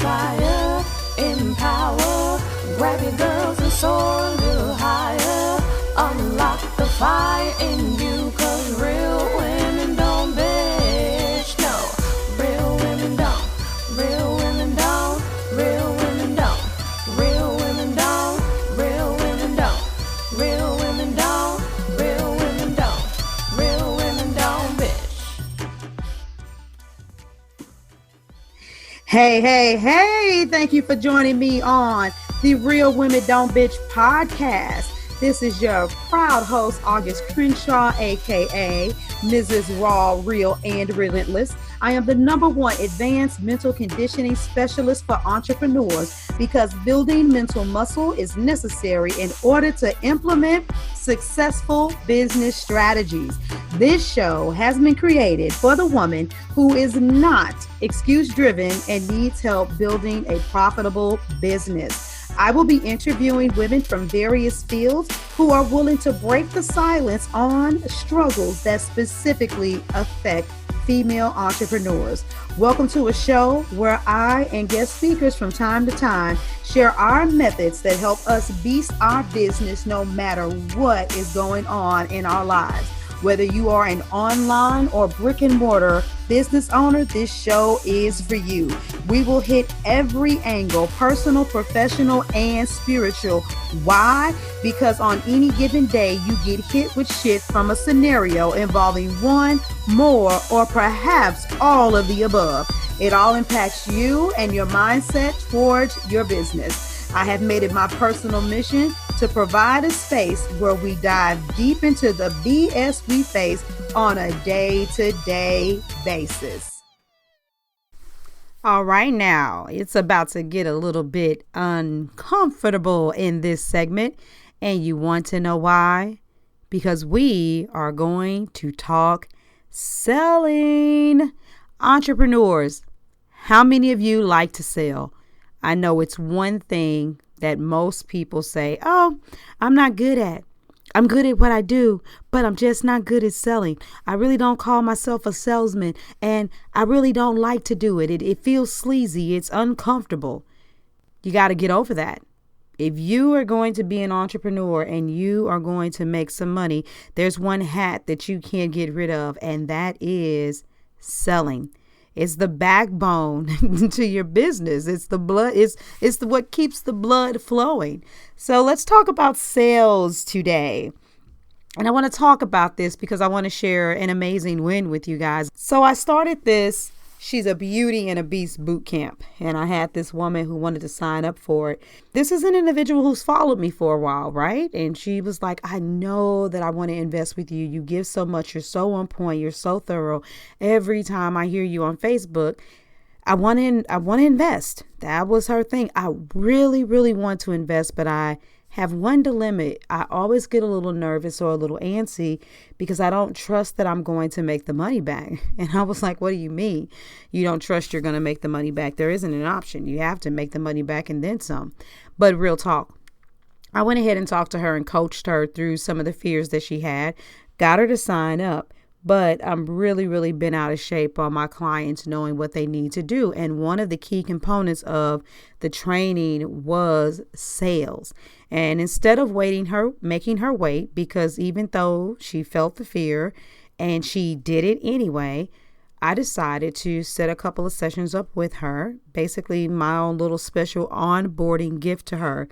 inspire, empower, grab your girls and soar a little higher. Unlock the fire in you, 'cause real women don't bitch, no. Real women don't, real women don't, real women don't, real women don't, real women don't, real women don't, real women don't, real women don't bitch. Hey, thank you for joining me on the Real Women Don't Bitch podcast. This is your proud host, Auguste, aka Mrs. Raw, Real, and Relentless. I am the #1 advanced mental conditioning specialist for entrepreneurs because building mental muscle is necessary in order to implement successful business strategies. This show has been created for the woman who is not excuse-driven and needs help building a profitable business. I will be interviewing women from various fields who are willing to break the silence on struggles that specifically affect female entrepreneurs. Welcome to a show where I and guest speakers from time to time share our methods that help us beast our business no matter what is going on in our lives. Whether you are an online or brick and mortar business owner, this show is for you. We will hit every angle, personal, professional, and spiritual. Why? Because on any given day, you get hit with shit from a scenario involving one, more, or perhaps all of the above. It all impacts you and your mindset towards your business. I have made it my personal mission to provide a space where we dive deep into the BS we face on a day-to-day basis. All right, now it's about to get a little bit uncomfortable in this segment, and you want to know why? Because we are going to talk selling. Entrepreneurs, how many of you like to sell? I know it's one thing that most people say, oh, I'm not good at. I'm good at what I do, but I'm just not good at selling. I really don't call myself a salesman, and I really don't like to do it. It feels sleazy. It's uncomfortable. You got to get over that. If you are going to be an entrepreneur and you are going to make some money, there's one hat that you can't get rid of, and that is selling. It's the backbone to your business. It's the blood. It's what keeps the blood flowing. So let's talk about sales today. And I want to talk about this because I want to share an amazing win with you guys. So I started this She's a Beauty and a Beast boot camp. And I had this woman who wanted to sign up for it. This is an individual who's followed me for a while, right? And she was like, I know that I want to invest with you. You give so much. You're so on point. You're so thorough. Every time I hear you on Facebook, I want to invest. That was her thing. I really, really want to invest, but I have one dilemma. I always get a little nervous or a little antsy because I don't trust that I'm going to make the money back. And I was like, what do you mean? You don't trust you're going to make the money back? There isn't an option. You have to make the money back and then some. But real talk, I went ahead and talked to her and coached her through some of the fears that she had, got her to sign up. But I'm really, really been out of shape on my clients knowing what they need to do. And one of the key components of the training was sales. And instead of making her wait, because even though she felt the fear and she did it anyway, I decided to set a couple of sessions up with her, basically my own little special onboarding gift to her,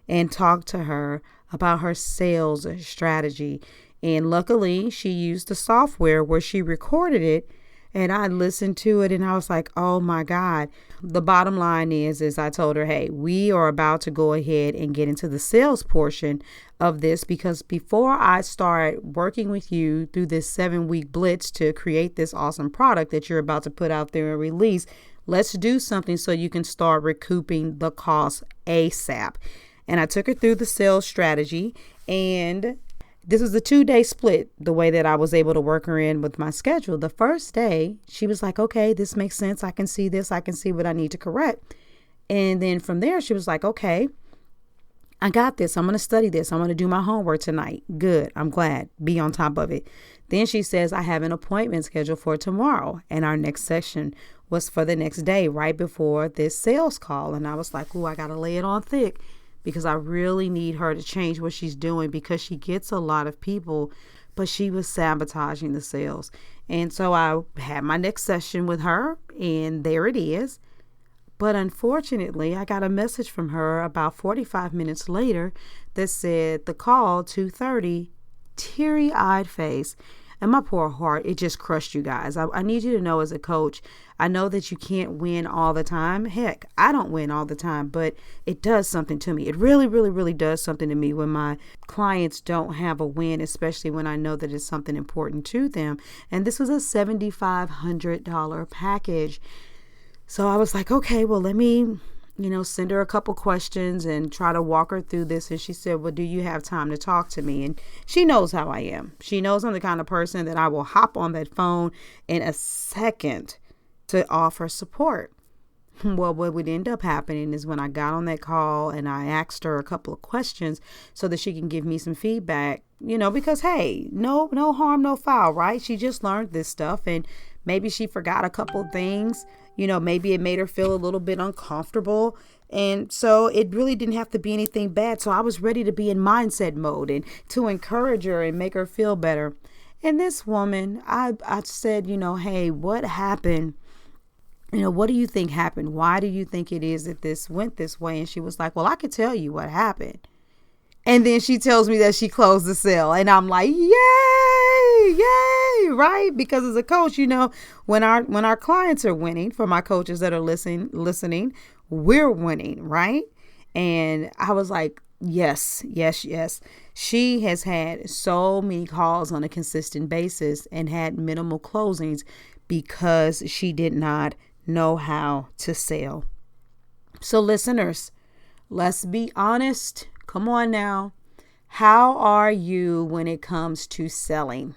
and talk to her about her sales strategy. And luckily, she used the software where she recorded it, and I listened to it, and I was like, oh my God. The bottom line is I told her, hey, we are about to go ahead and get into the sales portion of this, because before I start working with you through this 7-week blitz to create this awesome product that you're about to put out there and release, let's do something so you can start recouping the cost ASAP. And I took her through the sales strategy, and this was a 2-day split, the way that I was able to work her in with my schedule. The first day, she was like, okay, this makes sense. I can see this. I can see what I need to correct. And then from there, she was like, okay, I got this. I'm going to study this. I'm going to do my homework tonight. Good. I'm glad. Be on top of it. Then she says, I have an appointment scheduled for tomorrow. And our next session was for the next day, right before this sales call. And I was like, I got to lay it on thick because I really need her to change what she's doing, because she gets a lot of people, but she was sabotaging the sales. And so I had my next session with her, and there it is. But unfortunately, I got a message from her about 45 minutes later that said the call 2:30, teary-eyed face. And my poor heart, it just crushed, you guys. I need you to know, as a coach, I know that you can't win all the time. Heck, I don't win all the time, but it does something to me. It really, really, really does something to me when my clients don't have a win, especially when I know that it's something important to them. And this was a $7,500 package. So I was like, okay, well, let me, send her a couple questions and try to walk her through this. And she said, well, do you have time to talk to me? And she knows how I am. She knows I'm the kind of person that I will hop on that phone in a second to offer support. Well, what would end up happening is when I got on that call and I asked her a couple of questions so that she can give me some feedback, because, hey, no harm, no foul, right? She just learned this stuff, and maybe she forgot a couple of things. Maybe it made her feel a little bit uncomfortable. And so it really didn't have to be anything bad. So I was ready to be in mindset mode and to encourage her and make her feel better. And this woman, I said, hey, what happened? What do you think happened? Why do you think it is that this went this way? And she was like, well, I could tell you what happened. And then she tells me that she closed the sale. And I'm like, yay, right? Because as a coach, when our clients are winning, for my coaches that are listening, we're winning, right? And I was like, yes. She has had so many calls on a consistent basis and had minimal closings because she did not know how to sell. So listeners, let's be honest. Come on now. How are you when it comes to selling?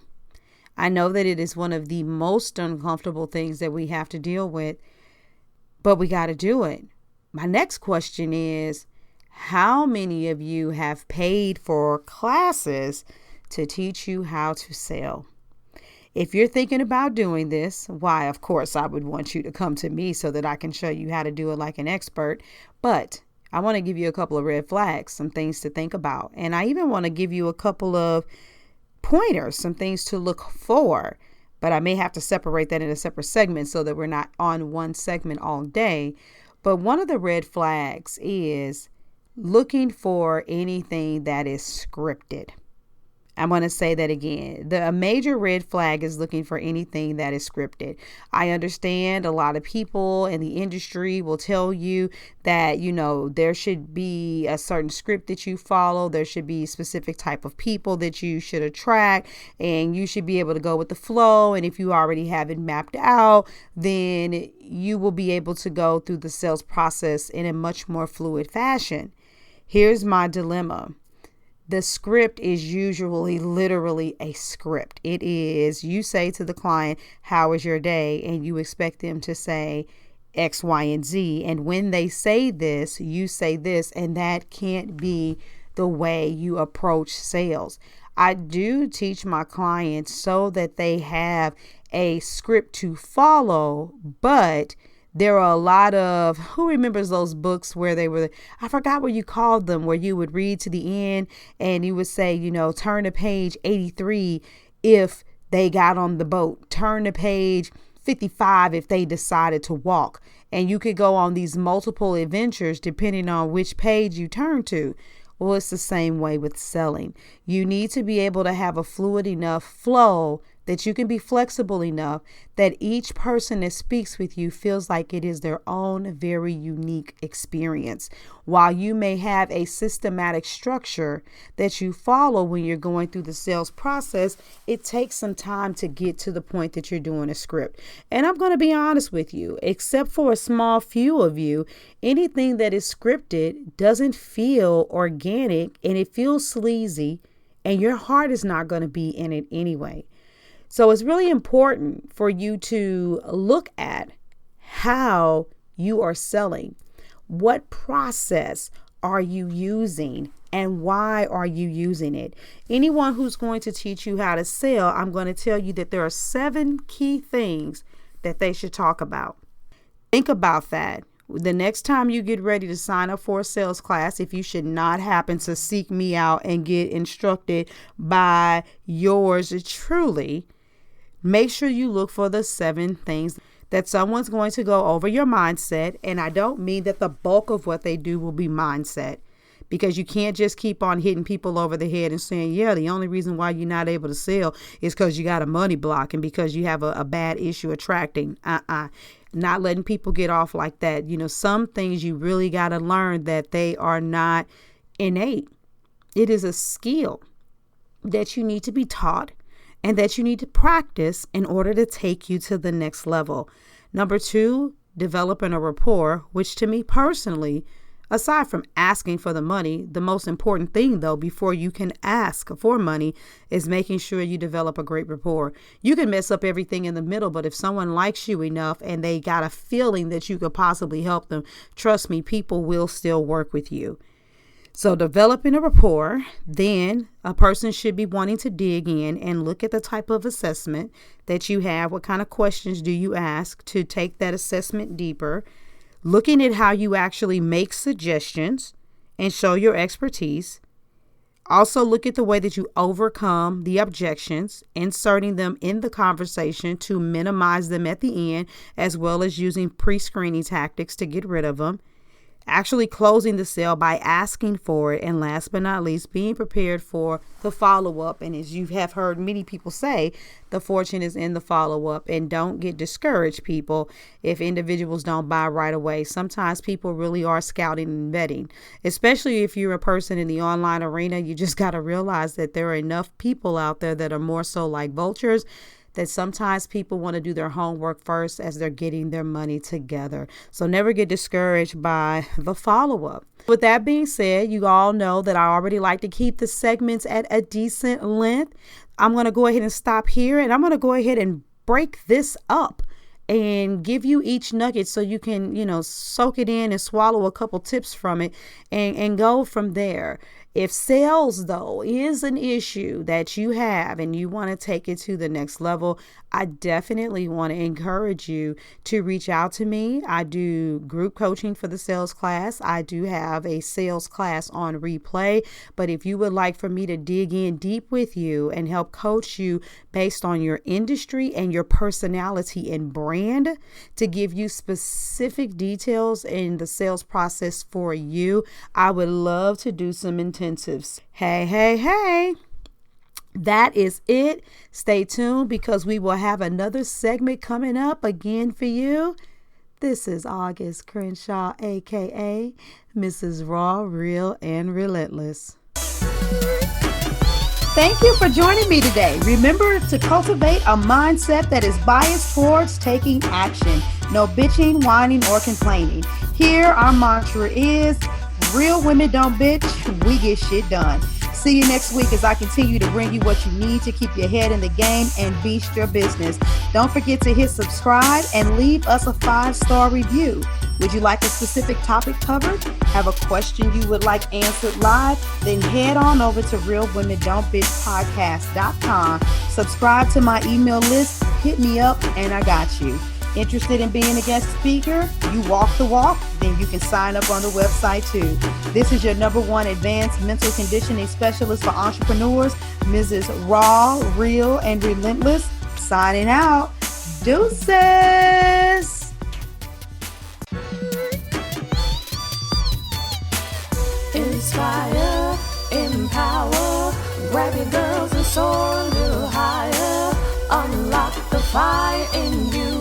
I know that it is one of the most uncomfortable things that we have to deal with, but we got to do it. My next question is, how many of you have paid for classes to teach you how to sell? If you're thinking about doing this, why, of course, I would want you to come to me so that I can show you how to do it like an expert. But I want to give you a couple of red flags, some things to think about. And I even want to give you a couple of pointers, some things to look for. But I may have to separate that in a separate segment so that we're not on one segment all day. But one of the red flags is looking for anything that is scripted. I'm going to say that again. A major red flag is looking for anything that is scripted. I understand a lot of people in the industry will tell you that, there should be a certain script that you follow. There should be a specific type of people that you should attract, and you should be able to go with the flow. And if you already have it mapped out, then you will be able to go through the sales process in a much more fluid fashion. Here's my dilemma. The script is usually literally a script. It is, you say to the client, how was your day? And you expect them to say X, Y, and Z. And when they say this, you say this, and that can't be the way you approach sales. I do teach my clients so that they have a script to follow, but there are a lot of, who remembers those books where they were, I forgot what you called them, where you would read to the end and you would say, turn to page 83 if they got on the boat, turn to page 55 if they decided to walk. And you could go on these multiple adventures depending on which page you turn to. Well, it's the same way with selling. You need to be able to have a fluid enough flow that you can be flexible enough that each person that speaks with you feels like it is their own very unique experience. While you may have a systematic structure that you follow when you're going through the sales process, it takes some time to get to the point that you're doing a script. And I'm going to be honest with you, except for a small few of you, anything that is scripted doesn't feel organic, and it feels sleazy, and your heart is not going to be in it anyway. So it's really important for you to look at how you are selling. What process are you using and why are you using it? Anyone who's going to teach you how to sell, I'm going to tell you that there are 7 key things that they should talk about. Think about that. The next time you get ready to sign up for a sales class, if you should not happen to seek me out and get instructed by yours truly, make sure you look for the 7 things that someone's going to go over your mindset. And I don't mean that the bulk of what they do will be mindset, because you can't just keep on hitting people over the head and saying, yeah, the only reason why you're not able to sell is because you got a money block and because you have a bad issue attracting. Not letting people get off like that. Some things you really got to learn that they are not innate. It is a skill that you need to be taught and that you need to practice in order to take you to the next level. Number 2, developing a rapport, which to me personally, aside from asking for the money, the most important thing, though, before you can ask for money is making sure you develop a great rapport. You can mess up everything in the middle, but if someone likes you enough and they got a feeling that you could possibly help them, trust me, people will still work with you. So developing a rapport, then a person should be wanting to dig in and look at the type of assessment that you have. What kind of questions do you ask to take that assessment deeper? Looking at how you actually make suggestions and show your expertise. Also look at the way that you overcome the objections, inserting them in the conversation to minimize them at the end, as well as using pre-screening tactics to get rid of them. Actually closing the sale by asking for it. And last but not least, being prepared for the follow-up. And as you have heard many people say, the fortune is in the follow-up. And don't get discouraged, people, if individuals don't buy right away. Sometimes people really are scouting and vetting, especially if you're a person in the online arena. You just got to realize that there are enough people out there that are more so like vultures, that sometimes people want to do their homework first as they're getting their money together. So never get discouraged by the follow-up. With that being said, you all know that I already like to keep the segments at a decent length. I'm going to go ahead and stop here, and I'm going to go ahead and break this up and give you each nugget so you can, soak it in and swallow a couple tips from it and go from there. If sales, though, is an issue that you have and you want to take it to the next level, I definitely want to encourage you to reach out to me. I do group coaching for the sales class. I do have a sales class on replay. But if you would like for me to dig in deep with you and help coach you based on your industry and your personality and brand to give you specific details in the sales process for you, I would love to do some intensives. Hey. That is it. Stay tuned because we will have another segment coming up again for you. This is Auguste Crenshaw, aka Mrs. Raw, Real, and Relentless. Thank you for joining me today. Remember to cultivate a mindset that is biased towards taking action. No bitching, whining, or complaining. Here, our mantra is, real women don't bitch, we get shit done. See you next week as I continue to bring you what you need to keep your head in the game and beast your business. Don't forget to hit subscribe and leave us a 5-star review. Would you like a specific topic covered? Have a question you would like answered live? Then head on over to realwomendontbitchpodcast.com. Subscribe to my email list, hit me up, and I got you. Interested in being a guest speaker? You walk the walk? Then you can sign up on the website too. This is your #1 advanced mental conditioning specialist for entrepreneurs, Mrs. Raw, Real, and Relentless, signing out. Deuces! Inspire, empower, grab your girls and soar a little higher. Unlock the fire in you.